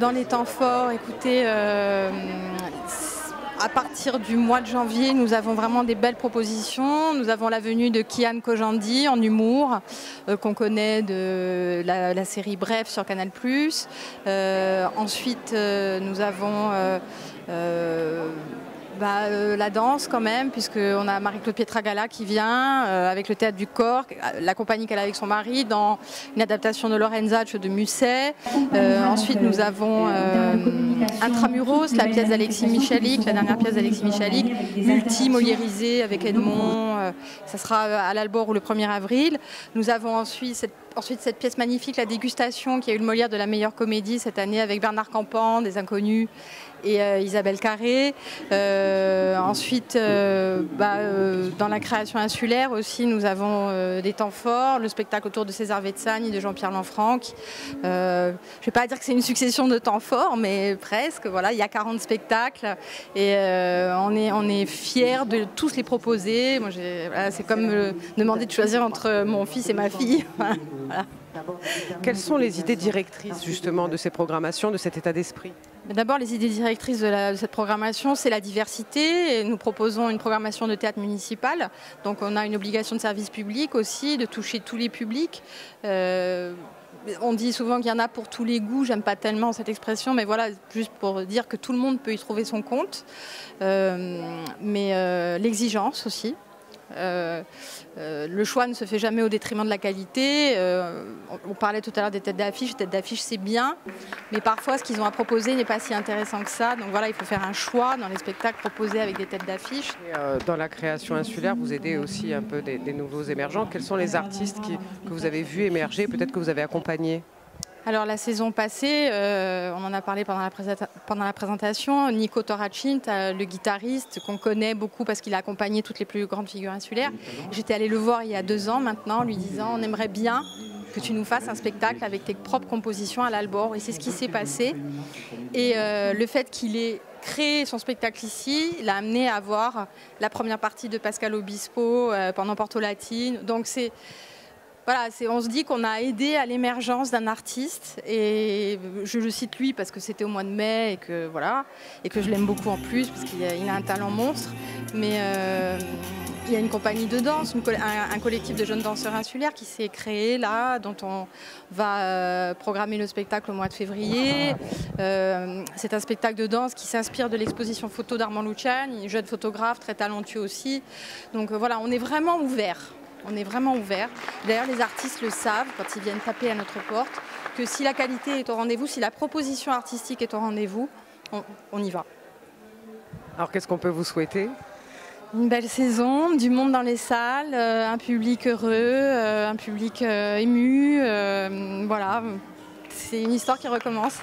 Dans les temps forts, écoutez, à partir du mois de janvier, nous avons vraiment des belles propositions. Nous avons la venue de Kian Kojandi en humour, qu'on connaît de la série Bref sur Canal+. Ensuite, nous avons la danse quand même, puisqu'on a Marie-Claude Pietragala qui vient avec le Théâtre du Corps, la compagnie qu'elle a avec son mari, dans une adaptation de Lorenzaccio de Musset. Ensuite, nous avons Intramuros, la pièce d'Alexis Michalik, la dernière pièce d'Alexis Michalik, multi-moliérisée avec Edmond. Ça sera à l'Albor le 1er avril. Nous avons ensuite cette pièce magnifique, La Dégustation, qui a eu le Molière de la meilleure comédie cette année avec Bernard Campan, des Inconnus, et Isabelle Carré. Ensuite, dans la création insulaire aussi, nous avons des temps forts, le spectacle autour de César Vetsagne de Jean-Pierre Lanfranc. Je ne vais pas dire que c'est une succession de temps forts, mais presque. Voilà, il y a 40 spectacles et on est fiers de tous les proposer. C'est comme me demander de choisir entre mon fils et ma fille. Voilà. Quelles sont les idées directrices justement de ces programmations, de cet état d'esprit? D'abord, les idées directrices de cette programmation, c'est la diversité. Et nous proposons une programmation de théâtre municipal. Donc on a une obligation de service public aussi, de toucher tous les publics. On dit souvent qu'il y en a pour tous les goûts, j'aime pas tellement cette expression, mais voilà, juste pour dire que tout le monde peut y trouver son compte. L'exigence aussi. Le choix ne se fait jamais au détriment de la qualité. On parlait tout à l'heure des têtes d'affiche. Les têtes d'affiche, c'est bien, mais parfois ce qu'ils ont à proposer n'est pas si intéressant que ça. Donc voilà, il faut faire un choix dans les spectacles proposés avec des têtes d'affiche. Dans la création insulaire, vous aidez aussi un peu des nouveaux émergents. Quels sont les artistes que vous avez vus émerger, peut-être que vous avez accompagnés? Alors la saison passée, on en a parlé pendant la présentation, Nico Torracin, le guitariste qu'on connaît beaucoup parce qu'il a accompagné toutes les plus grandes figures insulaires. J'étais allée le voir il y a 2 ans maintenant, lui disant on aimerait bien que tu nous fasses un spectacle avec tes propres compositions à l'Albor. Et c'est ce qui s'est passé. Et le fait qu'il ait créé son spectacle ici l'a amené à voir la première partie de Pascal Obispo pendant Porto Latine. Donc voilà, on se dit qu'on a aidé à l'émergence d'un artiste, et je le cite lui parce que c'était au mois de mai et que je l'aime beaucoup en plus parce qu'il a un talent monstre. Mais il y a une compagnie de danse, un collectif de jeunes danseurs insulaires qui s'est créé là, dont on va programmer le spectacle au mois de février. C'est un spectacle de danse qui s'inspire de l'exposition photo d'Armand Luciani, jeune photographe très talentueux aussi. Donc voilà, on est vraiment ouvert. On est vraiment ouvert. D'ailleurs, les artistes le savent quand ils viennent taper à notre porte, que si la qualité est au rendez-vous, si la proposition artistique est au rendez-vous, on y va. Alors qu'est-ce qu'on peut vous souhaiter? Une belle saison, du monde dans les salles, un public heureux, un public ému. Voilà, c'est une histoire qui recommence.